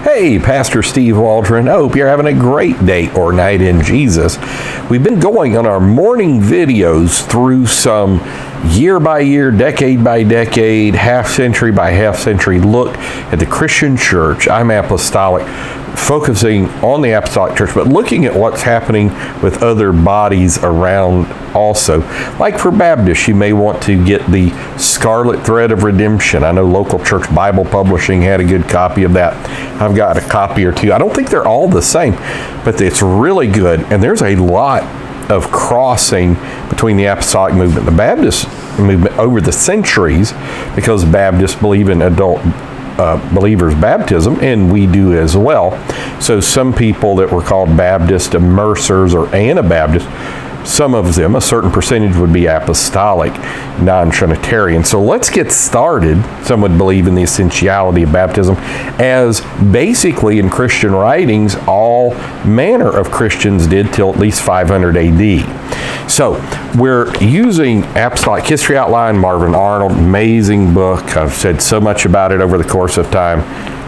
Hey, Pastor Steve Waldron. I hope you're having a great day or night in Jesus. We've been going on our morning videos through some year by year, decade by decade, half century by half century look at the Christian church. I'm Apostolic, focusing on the Apostolic Church, but looking at what's happening with other bodies around also. Like for Baptists, you may want to get the Scarlet Thread of Redemption. I know Local Church Bible Publishing had a good copy of that. I've got a copy or two. I don't think they're all the same, but it's really good. And there's a lot of crossing between the Apostolic movement and the Baptist movement over the centuries, because Baptists believe in adult believers' baptism, and we do as well. So some people that were called Baptist immersers or Anabaptists, some of them, a certain percentage, would be apostolic, non-Trinitarian. So let's get started. Some would believe in the essentiality of baptism, as basically in Christian writings, all manner of Christians did till at least 500 AD. So we're using Apostolic History Outline, Marvin Arnold, amazing book. I've said so much about it over the course of time.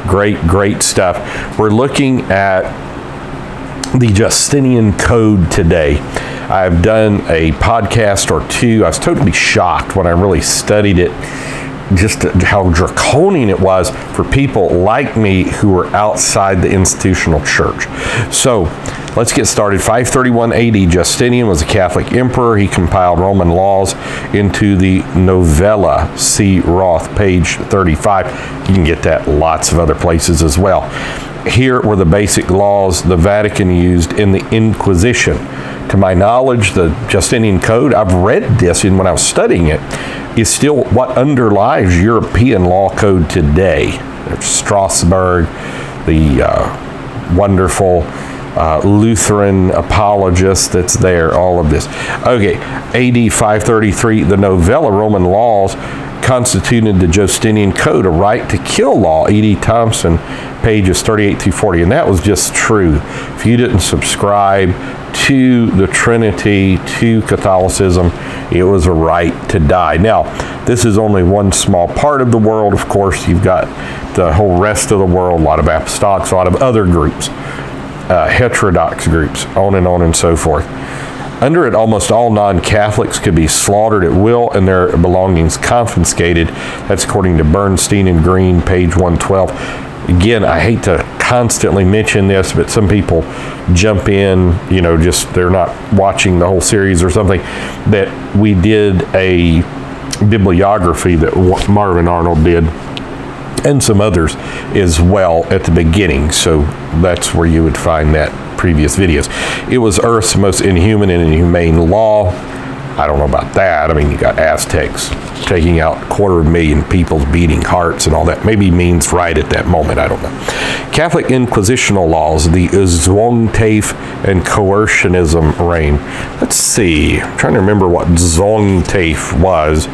Great stuff. We're looking at the Justinian Code today. I've done a podcast or two. I was totally shocked when I really studied it, just how draconian it was for people like me who were outside the institutional church. So let's get started. 531 AD, Justinian was a Catholic emperor. He compiled Roman laws into the Novella. See Roth, page 35. You can get that lots of other places as well. Here were the basic laws the Vatican used in the Inquisition. To my knowledge, the Justinian Code, I've read this and when I was studying it, is still what underlies European law code today. There's Strasbourg, the wonderful Lutheran apologist that's there, all of this. Okay, AD 533, the Novella Roman laws constituted the Justinian Code, a right to kill law. E.D. Thompson, pages 38 through 40, and that was just true. If you didn't subscribe to the Trinity, to Catholicism, it was a right to die. Now, this is only one small part of the world. Of course, you've got the whole rest of the world, a lot of apostolics, a lot of other groups, heterodox groups, on and so forth. Under it, almost all non-Catholics could be slaughtered at will and their belongings confiscated. That's according to Bernstein and Green, page 112. Again, I hate to constantly mention this, but some people jump in, just they're not watching the whole series or something, that we did a bibliography that Marvin Arnold did, and some others as well at the beginning. So that's where you would find that previous videos. It was Earth's most inhuman and inhumane law. I don't know about that. I mean, you got Aztecs taking out 250,000 people, beating hearts and all that. Maybe means right at that moment. I don't know. Catholic inquisitional laws, the Zwangshaft and coercionism reign. Let's see. I'm trying to remember what Zwangshaft was.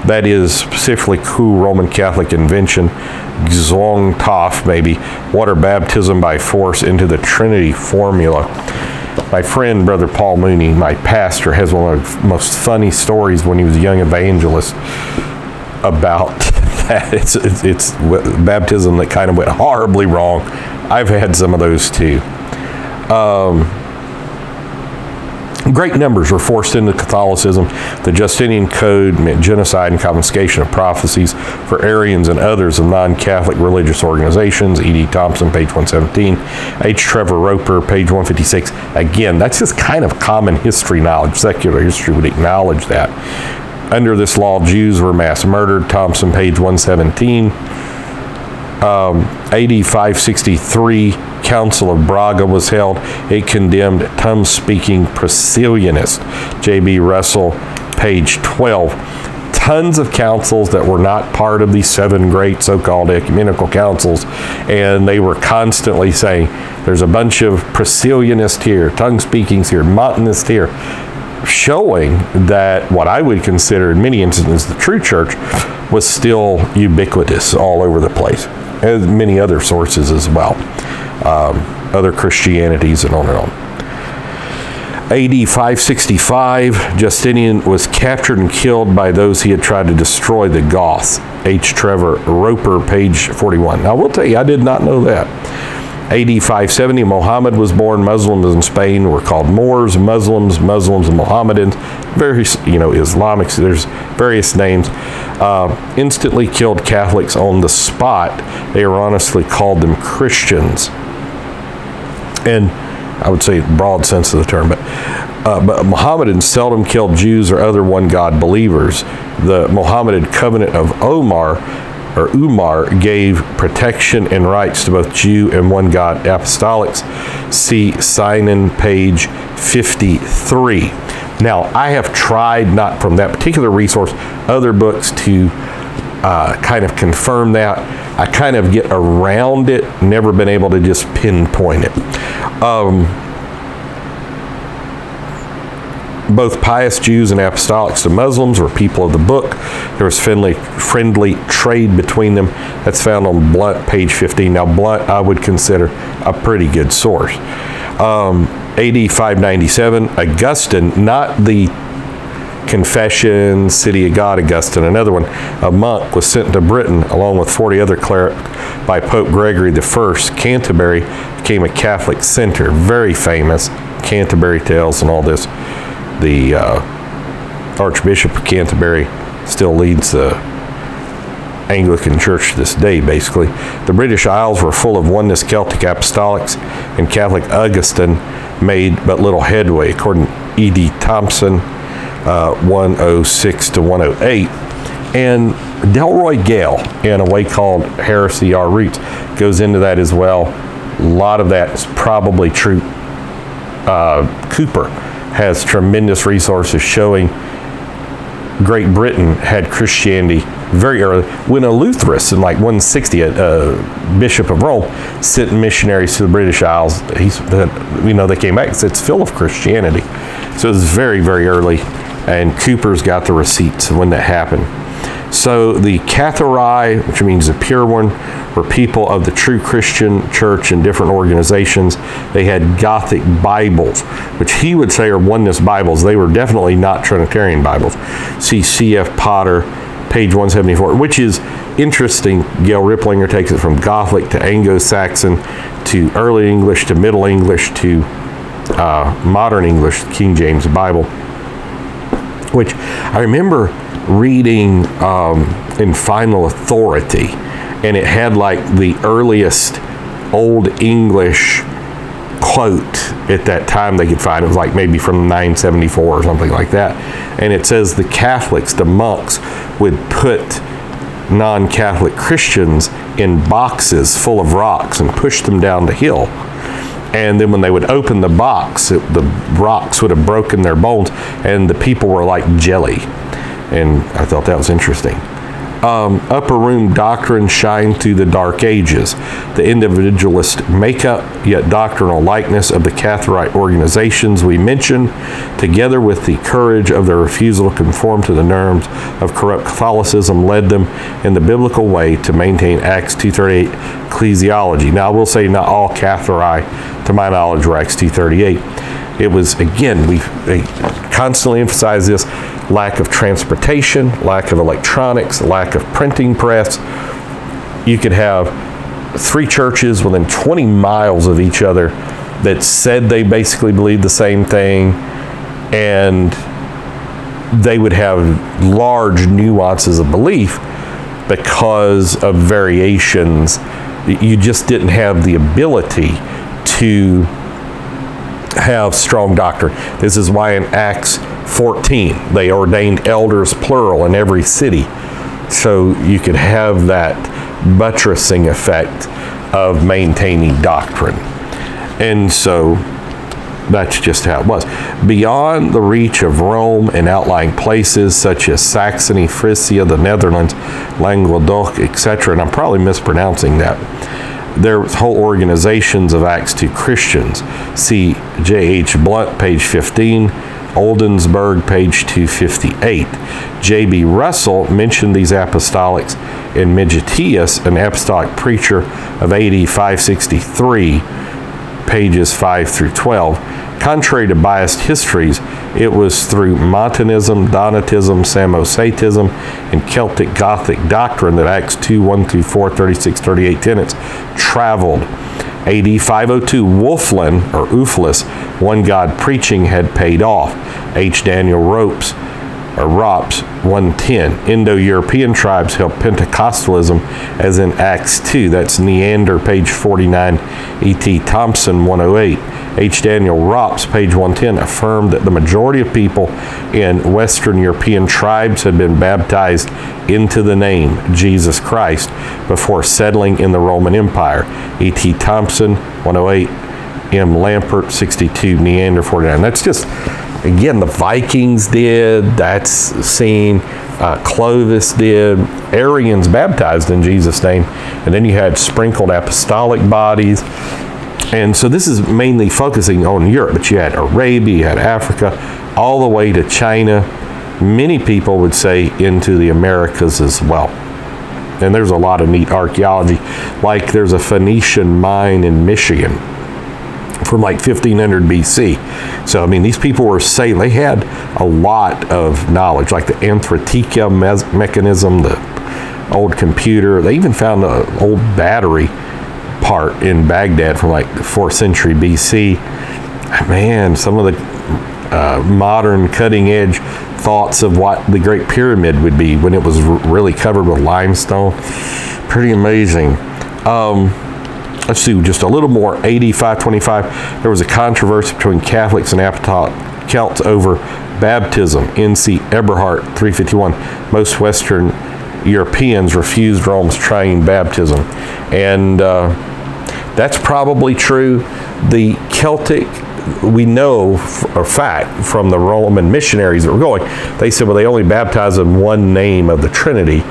That is specifically cool Roman Catholic invention. Zwangshaft, maybe. Water baptism by force into the Trinity formula. My friend, Brother Paul Mooney, my pastor, has one of the most funny stories when he was a young evangelist about that. It's baptism that kind of went horribly wrong. I've had some of those too. Great numbers were forced into Catholicism. The Justinian Code meant genocide and confiscation of prophecies for Arians and others of non-Catholic religious organizations. E.D. Thompson, page 117. H. Trevor Roper, page 156. Again, that's just kind of common history knowledge. Secular history would acknowledge that. Under this law, Jews were mass murdered. Thompson, page 117. AD 563, Council of Braga was held. It condemned tongue-speaking Priscillianists. J.B. Russell, page 12. Tons of councils that were not part of the seven great so-called ecumenical councils, and they were constantly saying, there's a bunch of Priscillianists here, tongue-speakings here, Montanists here, showing that what I would consider in many instances the true church was still ubiquitous all over the place, as many other sources as well, other Christianities and on and on. AD 565, Justinian was captured and killed by those he had tried to destroy, the Goths. H. Trevor Roper, page 41. Now, I will tell you, I did not know that. AD 570, Muhammad was born. Muslims in Spain were called Moors, Muslims and Mohammedans. Various, Islamics, there's various names. Instantly killed Catholics on the spot. They erroneously called them Christians. And I would say broad sense of the term, but Mohammedans seldom killed Jews or other one God believers. The Mohammedan covenant of Umar gave protection and rights to both Jew and one God Apostolics. See Sinan, page 53. Now, I have tried, not from that particular resource, other books to kind of confirm that. I kind of get around it, never been able to just pinpoint it. Both pious Jews and Apostolics to Muslims were people of the book. There was friendly trade between them. That's found on Blunt, page 15. Now, Blunt, I would consider a pretty good source. AD 597, Augustine, not the Confession, City of God Augustine, another one, a monk, was sent to Britain along with 40 other clerics by Pope Gregory I. Canterbury became a Catholic center, very famous, Canterbury Tales and all this. The Archbishop of Canterbury still leads the Anglican Church to this day, basically. The British Isles were full of oneness Celtic Apostolics, and Catholic Augustine made but little headway, according to E.D. Thompson, 106 to 108. And Delroy Gale, in a way called Heresy Our Roots, goes into that as well. A lot of that is probably true. Cooper has tremendous resources showing Great Britain had Christianity very early. When Eleutherius in like 160, a bishop of Rome, sent missionaries to the British Isles, they came back and said it's full of Christianity. So it was very, very early, and Cooper's got the receipts of when that happened. So the Catharai, which means the pure one, were people of the true Christian church and different organizations. They had Gothic Bibles, which he would say are oneness Bibles. They were definitely not Trinitarian Bibles. See C.F. Potter, page 174, which is interesting. Gail Ripplinger takes it from Gothic to Anglo-Saxon to Early English to Middle English to Modern English, King James Bible, which I remember reading in Final Authority, and it had like the earliest Old English quote at that time they could find. It was like maybe from 974 or something like that. And it says the Catholics, the monks, would put non-Catholic Christians in boxes full of rocks and push them down the hill. And then when they would open the box, the rocks would have broken their bones, and the people were like jelly. And I thought that was interesting. Upper room doctrine shined through the Dark Ages. The individualist makeup, yet doctrinal likeness of the Catharite organizations we mentioned, together with the courage of their refusal to conform to the norms of corrupt Catholicism, led them in the biblical way to maintain Acts 2:38 ecclesiology. Now, I will say not all Catharite, to my knowledge, were Acts 2:38. It was, again, they constantly emphasize this, lack of transportation, lack of electronics, lack of printing press. You could have 3 churches within 20 miles of each other that said they basically believed the same thing, and they would have large nuances of belief because of variations. You just didn't have the ability to have strong doctrine. This is why in Acts 14 they ordained elders plural in every city, so you could have that buttressing effect of maintaining doctrine. And so that's just how it was. Beyond the reach of Rome and outlying places such as Saxony, Frisia, the Netherlands, Languedoc, etc., and I'm probably mispronouncing that, there was whole organizations of Acts 2 Christians. See J.H. Blunt, page 15, Oldensburg, page 258. J.B. Russell mentioned these apostolics in Megetius, an apostolic preacher of AD 563, pages 5 through 12. Contrary to biased histories, it was through Montanism, Donatism, Samosatism, and Celtic Gothic doctrine that Acts 2, 1 through 4, 36, 38 tenets traveled. AD 502, Uflis, one God preaching, had paid off. H. Daniel Rops, 110. Indo-European tribes held Pentecostalism as in Acts 2. That's Neander, page 49. E.T. Thompson, 108. H. Daniel Rops, page 110, affirmed that the majority of people in Western European tribes had been baptized into the name Jesus Christ before settling in the Roman Empire. E.T. Thompson, 108. M. Lampert, 62. Neander, 49. That's just, again, the Vikings did. That's seen. Clovis did. Arians baptized in Jesus' name. And then you had sprinkled apostolic bodies. And so this is mainly focusing on Europe, but you had Arabia, you had Africa, all the way to China. Many people would say into the Americas as well. And there's a lot of neat archaeology. Like there's a Phoenician mine in Michigan from like 1500 BC. So, I mean, these people were saying they had a lot of knowledge, like the Anthratica mechanism, the old computer. They even found an old battery part in Baghdad from like the 4th century BC. Man, some of the modern cutting edge thoughts of what the Great Pyramid would be when it was really covered with limestone. Pretty amazing. Let's see, just a little more. AD 525, there was a controversy between Catholics and Apostolic Celts over baptism. N.C. Eberhard, 351. Most Western Europeans refused Rome's triune baptism. And that's probably true. The Celtic, we know for a fact from the Roman missionaries that were going, they said, well, they only baptize in one name of the Trinity.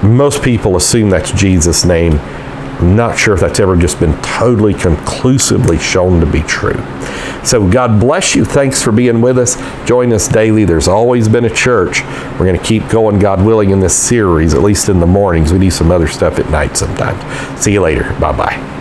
Most people assume that's Jesus' name. I'm not sure if that's ever just been totally conclusively shown to be true. So God bless you. Thanks for being with us. Join us daily. There's always been a church. We're going to keep going, God willing, in this series, at least in the mornings. We do some other stuff at night sometimes. See you later. Bye-bye.